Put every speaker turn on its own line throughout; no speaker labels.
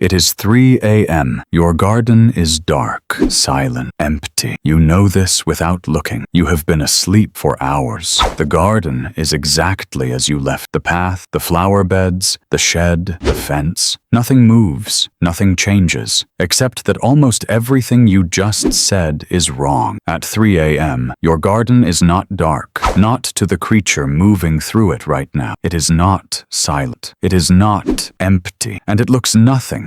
It is 3 a.m. Your garden is dark, silent, empty. You know this without looking. You have been asleep for hours. The garden is exactly as you left. The path, the flower beds, the shed, the fence. Nothing moves, nothing changes, except that almost everything you just said is wrong. At 3 a.m., your garden is not dark, not to the creature moving through it right now. It is not silent. It is not empty, and it looks nothing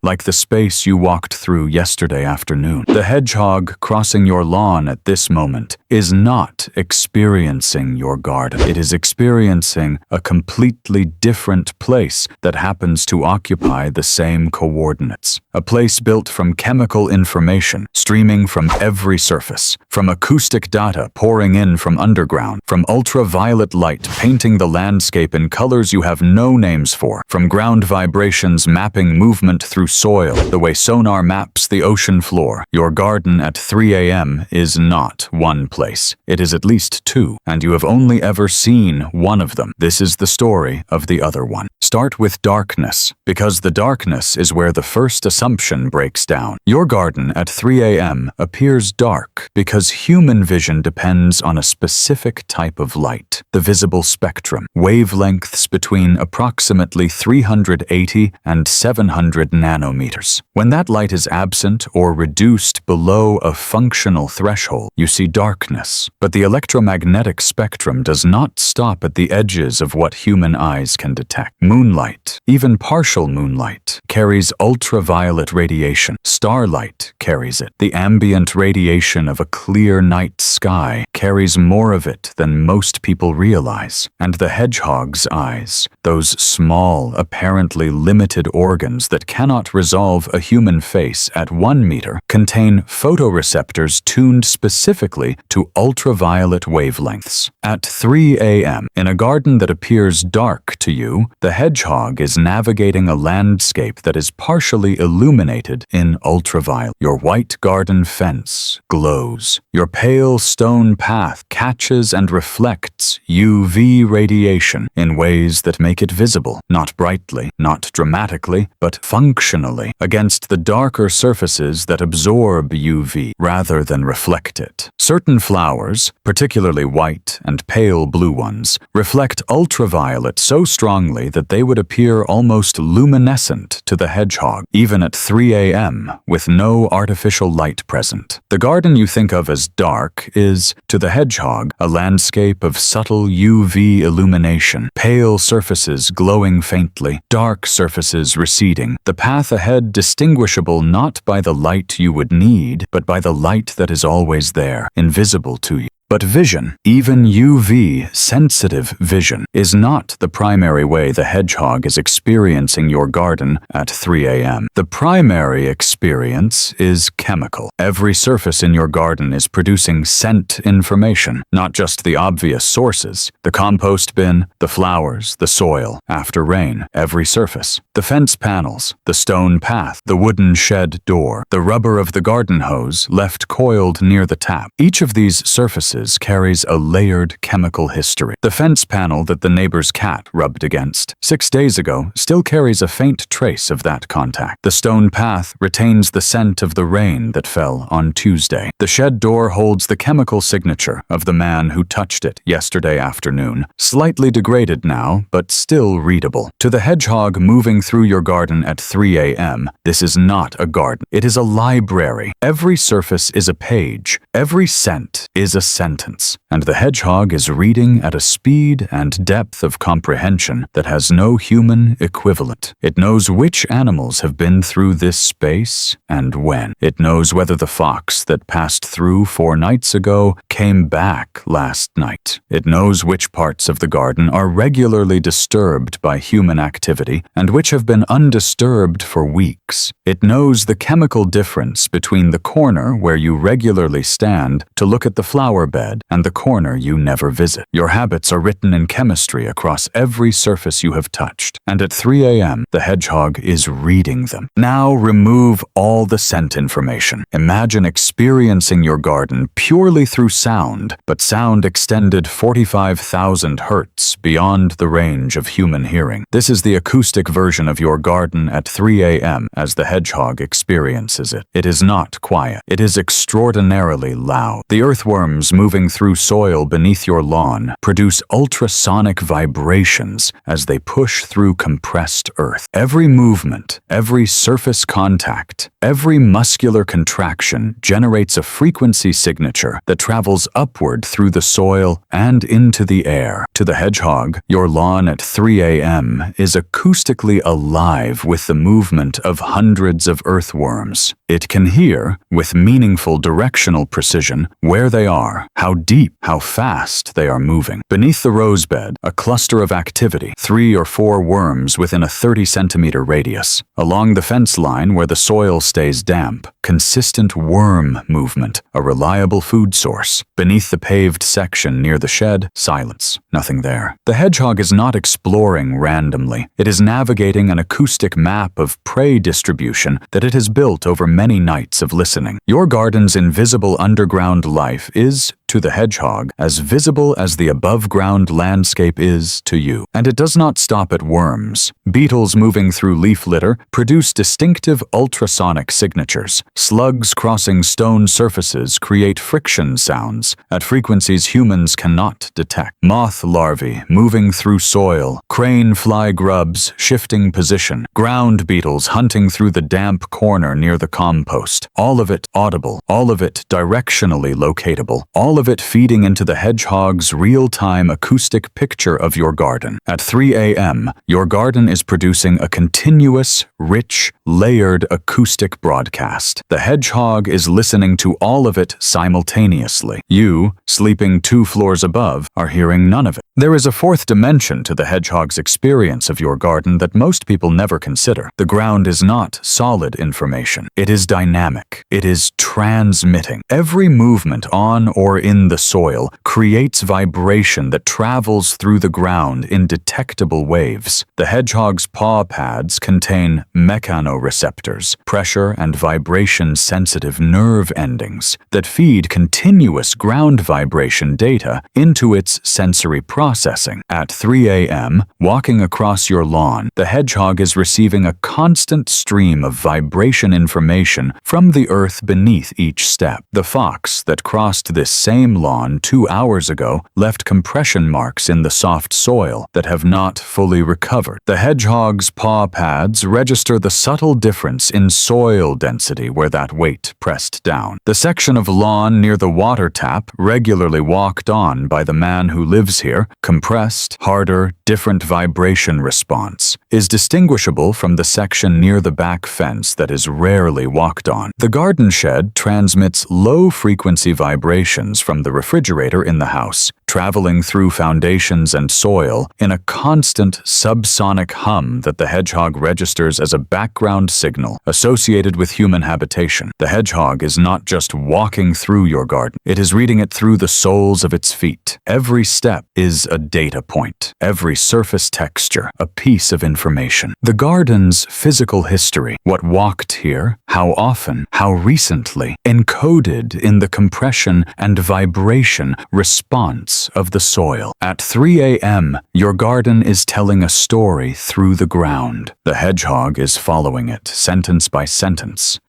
like the space you walked through yesterday afternoon. The hedgehog crossing your lawn at this moment is not experiencing your garden. It is experiencing a completely different place that happens to occupy the same coordinates. A place built from chemical information streaming from every surface, from acoustic data pouring in from underground, from ultraviolet light painting the landscape in colors you have no names for, from ground vibrations mapping movement through soil, the way sonar maps the ocean floor. Your garden at 3 a.m. is not one place. It is at least two, and you have only ever seen one of them. This is the story of the other one. Start with darkness, because the darkness is where the first assumption breaks down. Your garden at 3 a.m. appears dark because human vision depends on a specific type of light, the visible spectrum, wavelengths between approximately 380 and 700 nanometers. When that light is absent or reduced below a functional threshold, you see darkness. But the electromagnetic spectrum does not stop at the edges of what human eyes can detect. Moonlight, even partial moonlight, carries ultraviolet radiation. Starlight carries it. The ambient radiation of a clear night sky carries more of it than most people realize. And the hedgehog's eyes, those small, apparently limited organs that cannot resolve a human face at 1 meter, contain photoreceptors tuned specifically to ultraviolet wavelengths. At 3 a.m., in a garden that appears dark to you, the hedgehog is navigating a landscape that is partially illuminated in ultraviolet. Your white garden fence glows. Your pale stone path catches and reflects UV radiation in ways that make it visible, not brightly, not dramatically, but functionally, against the darker surfaces that absorb UV rather than reflect it. Certain flowers, particularly white and pale blue ones, reflect ultraviolet so strongly that they would appear almost luminescent to the hedgehog, even at 3 a.m., with no artificial light present. The garden you think of as dark is, to the hedgehog, a landscape of subtle UV illumination, pale surfaces glowing faintly, dark surfaces receding, the path ahead distinguishable not by the light you would need, but by the light that is always there, invisible to you. But vision, even UV-sensitive vision, is not the primary way the hedgehog is experiencing your garden at 3 a.m. The primary experience is chemical. Every surface in your garden is producing scent information, not just the obvious sources. The compost bin, the flowers, the soil, after rain, every surface. The fence panels, the stone path, the wooden shed door, the rubber of the garden hose left coiled near the tap. Each of these surfaces carries a layered chemical history. The fence panel that the neighbor's cat rubbed against 6 days ago still carries a faint trace of that contact. The stone path retains the scent of the rain that fell on Tuesday. The shed door holds the chemical signature of the man who touched it yesterday afternoon, slightly degraded now, but still readable. To the hedgehog moving through your garden at 3 a.m., this is not a garden. It is a library. Every surface is a page. Every scent is a sentence, and the hedgehog is reading at a speed and depth of comprehension that has no human equivalent. It knows which animals have been through this space and when. It knows whether the fox that passed through 4 nights ago came back last night. It knows which parts of the garden are regularly disturbed by human activity and which have been undisturbed for weeks. It knows the chemical difference between the corner where you regularly stand to look at the flower bed and the corner you never visit. Your habits are written in chemistry across every surface you have touched, and at 3 a.m., the hedgehog is reading them. Now remove all the scent information. Imagine experiencing your garden purely through sound, but sound extended 45,000 hertz beyond the range of human hearing. This is the acoustic version of your garden at 3 a.m. as the hedgehog experiences it. It is not quiet. It is extraordinarily loud. The earthworms moving through soil beneath your lawn produce ultrasonic vibrations as they push through compressed earth. Every movement, every surface contact, every muscular contraction generates a frequency signature that travels upward through the soil and into the air. To the hedgehog, your lawn at 3 a.m. is acoustically alive with the movement of hundreds of earthworms. It can hear, with meaningful directional precision, where they are, how deep, how fast they are moving. Beneath the rose bed, a cluster of activity, 3 or 4 worms within a 30-centimeter radius. Along the fence line where the soil stays damp, consistent worm movement, a reliable food source. Beneath the paved section near the shed, silence. Nothing there. The hedgehog is not exploring randomly. It is navigating an acoustic map of prey distribution that it has built over many nights of listening. Your garden's invisible underground life is, to the hedgehog, as visible as the above-ground landscape is to you. And it does not stop at worms. Beetles moving through leaf litter produce distinctive ultrasonic signatures. Slugs crossing stone surfaces create friction sounds at frequencies humans cannot detect. Moth larvae moving through soil, crane fly grubs shifting position, ground beetles hunting through the damp corner near the compost. All of it audible, all of it directionally locatable, all of it feeding into the hedgehog's real-time acoustic picture of your garden. At 3 a.m., your garden is producing a continuous, rich, layered acoustic broadcast. The hedgehog is listening to all of it simultaneously. You, sleeping 2 floors above, are hearing none of it. There is a 4th dimension to the hedgehog's experience of your garden that most people never consider. The ground is not solid information. It is dynamic. It is transmitting. Every movement on or in the soil creates vibration that travels through the ground in detectable waves. The hedgehog's paw pads contain mechanoreceptors, pressure and vibration-sensitive nerve endings that feed continuous ground vibration data into its sensory processing. At 3 a.m., walking across your lawn, the hedgehog is receiving a constant stream of vibration information from the earth beneath each step. The fox that crossed this same lawn 2 hours ago left compression marks in the soft soil that have not fully recovered. The hedgehog's paw pads register the subtle difference in soil density where that weight pressed down. The section of lawn near the water tap, regularly walked on by the man who lives here, compressed, harder, different vibration response, is distinguishable from the section near the back fence that is rarely walked on. The garden shed transmits low-frequency vibrations from the refrigerator in the house, traveling through foundations and soil in a constant subsonic hum that the hedgehog registers as a background signal associated with human habitation. The hedgehog is not just walking through your garden. It is reading it through the soles of its feet. Every step is a data point. Every surface texture, a piece of information. The garden's physical history, what walked here, how often, how recently, encoded in the compression and vibration response of the soil. At 3 a.m., your garden is telling a story through the ground. The hedgehog is following it, sentence by sentence,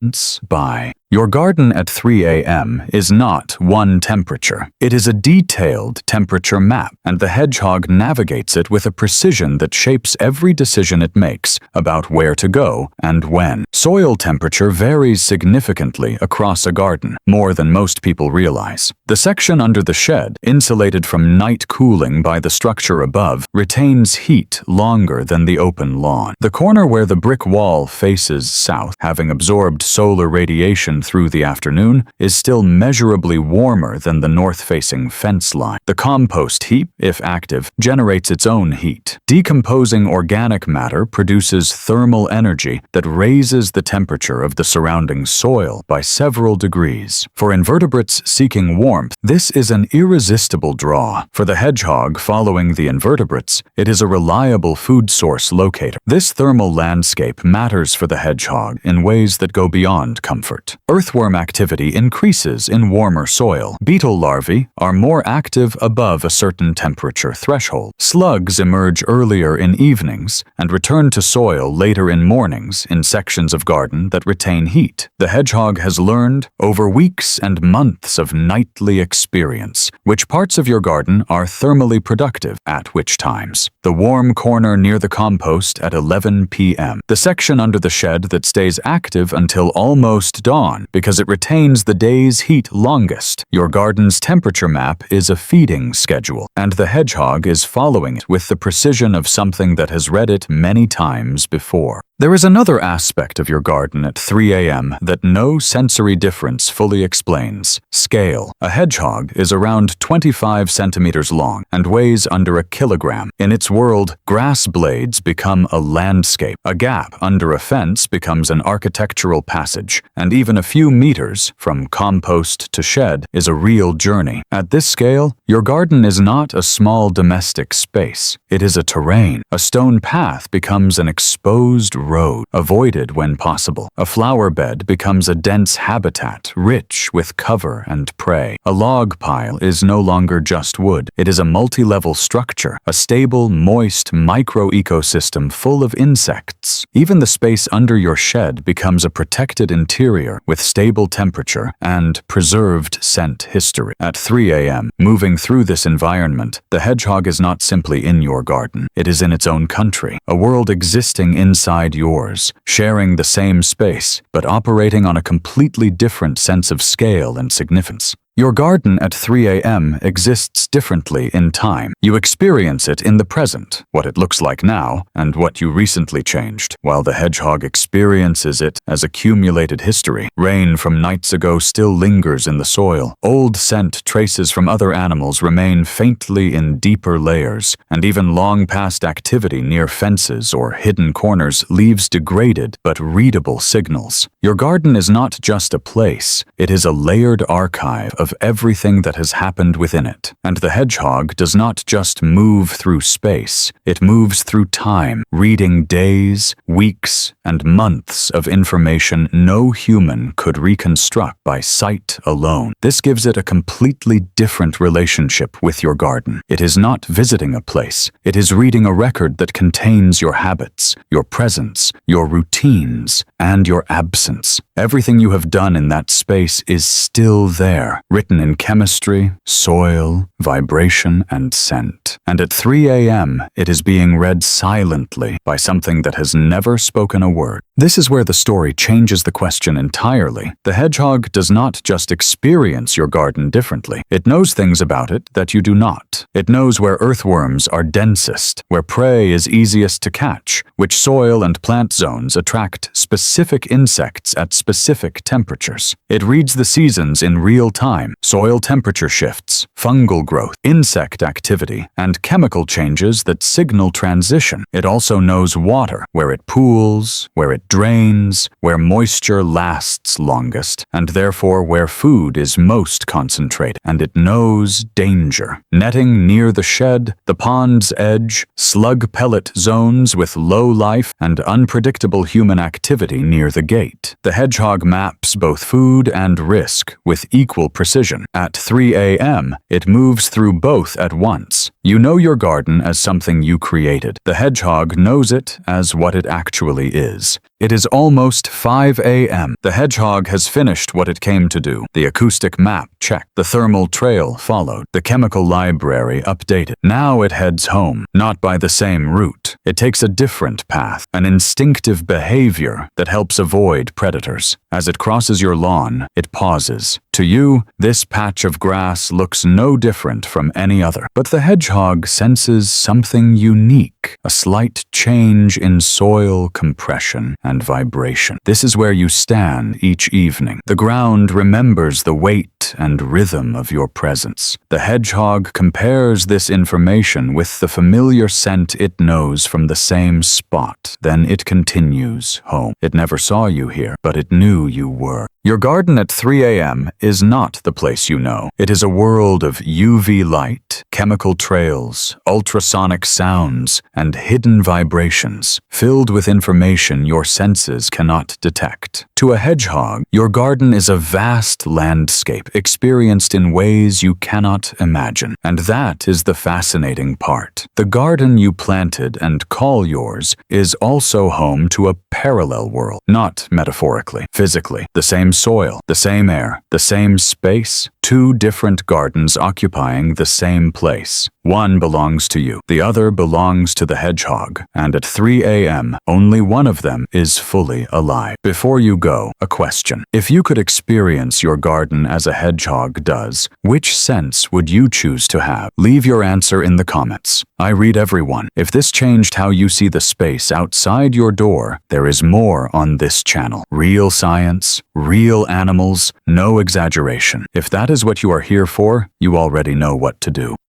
by. Your garden at 3 a.m. is not one temperature. It is a detailed temperature map, and the hedgehog navigates it with a precision that shapes every decision it makes about where to go and when. Soil temperature varies significantly across a garden, more than most people realize. The section under the shed, insulated from night cooling by the structure above, retains heat longer than the open lawn. The corner where the brick wall faces south, having absorbed solar radiation through the afternoon, is still measurably warmer than the north-facing fence line. The compost heap, if active, generates its own heat. Decomposing organic matter produces thermal energy that raises the temperature of the surrounding soil by several degrees. For invertebrates seeking warmth, this is an irresistible draw. For the hedgehog following the invertebrates, it is a reliable food source locator. This thermal landscape matters for the hedgehog in ways that go beyond comfort. Earthworm activity increases in warmer soil. Beetle larvae are more active above a certain temperature threshold. Slugs emerge earlier in evenings and return to soil later in mornings in sections of garden that retain heat. The hedgehog has learned, over weeks and months of nightly experience, which parts of your garden are thermally productive at which times. The warm corner near the compost at 11 p.m. The section under the shed that stays active until almost dawn because it retains the day's heat longest. Your garden's temperature map is a feeding schedule, and the hedgehog is following it with the precision of something that has read it many times before. There is another aspect of your garden at 3 a.m. that no sensory difference fully explains: scale. A hedgehog is around 25 centimeters long and weighs under a kilogram. In its world, grass blades become a landscape. A gap under a fence becomes an architectural passage, and even a few meters from compost to shed is a real journey. At this scale, your garden is not a small domestic space. It is a terrain. A stone path becomes an exposed road, avoided when possible. A flower bed becomes a dense habitat, rich with cover and prey. A log pile is no longer just wood. It is a multi-level structure, a stable, moist micro-ecosystem full of insects. Even the space under your shed becomes a protected interior with stable temperature and preserved scent history. At 3 a.m., moving through this environment, the hedgehog is not simply in your garden. It is in its own country, a world existing inside yours, sharing the same space, but operating on a completely different sense of scale and significance. Your garden at 3 a.m. exists differently in time. You experience it in the present, what it looks like now, and what you recently changed, while the hedgehog experiences it as accumulated history. Rain from nights ago still lingers in the soil. Old scent traces from other animals remain faintly in deeper layers, and even long-past activity near fences or hidden corners leaves degraded but readable signals. Your garden is not just a place, it is a layered archive of everything that has happened within it. And the hedgehog does not just move through space, it moves through time, reading days, weeks, and months of information no human could reconstruct by sight alone. This gives it a completely different relationship with your garden. It is not visiting a place, it is reading a record that contains your habits, your presence, your routines, and your absence. Everything you have done in that space is still there, written in chemistry, soil, vibration, and scent. And at 3 a.m., it is being read silently by something that has never spoken a word. This is where the story changes the question entirely. The hedgehog does not just experience your garden differently. It knows things about it that you do not. It knows where earthworms are densest, where prey is easiest to catch, which soil and plant zones attract specific insects at specific temperatures. It reads the seasons in real time, soil temperature shifts, fungal growth, insect activity, and chemical changes that signal transition. It also knows water, where it pools, where it drains, where moisture lasts longest, and therefore where food is most concentrated. And it knows danger. Netting near the shed, the pond's edge, slug pellet zones with low life, and unpredictable human activity near the gate. The hedgehog maps both food and risk with equal precision. At 3 a.m., it moves through both at once. You know your garden as something you created. The hedgehog knows it as what it actually is. It is almost 5 a.m. The hedgehog has finished what it came to do. The acoustic map checked. The thermal trail followed. The chemical library updated. Now it heads home, not by the same route. It takes a different path, an instinctive behavior that helps avoid predators. As it crosses your lawn, it pauses. To you, this patch of grass looks no different from any other. But the hedgehog senses something unique, a slight change in soil compression, and vibration. This is where you stand each evening. The ground remembers the weight and rhythm of your presence. The hedgehog compares this information with the familiar scent it knows from the same spot. Then it continues home. It never saw you here, but it knew you were. Your garden at 3 a.m. is not the place you know. It is a world of UV light, chemical trails, ultrasonic sounds, and hidden vibrations, filled with information your senses cannot detect. To a hedgehog, your garden is a vast landscape experienced in ways you cannot imagine. And that is the fascinating part. The garden you planted and call yours is also home to a parallel world, not metaphorically, physically. The same soil, the same air, the same space, two different gardens occupying the same place. One belongs to you, the other belongs to the hedgehog, and at 3 a.m., only one of them is fully alive. Before you go, a question. If you could experience your garden as a hedgehog does, which sense would you choose to have? Leave your answer in the comments. I read everyone. If this changed how you see the space outside your door, there is more on this channel. Real science, real animals, no exaggeration. If that is what you are here for, you already know what to do.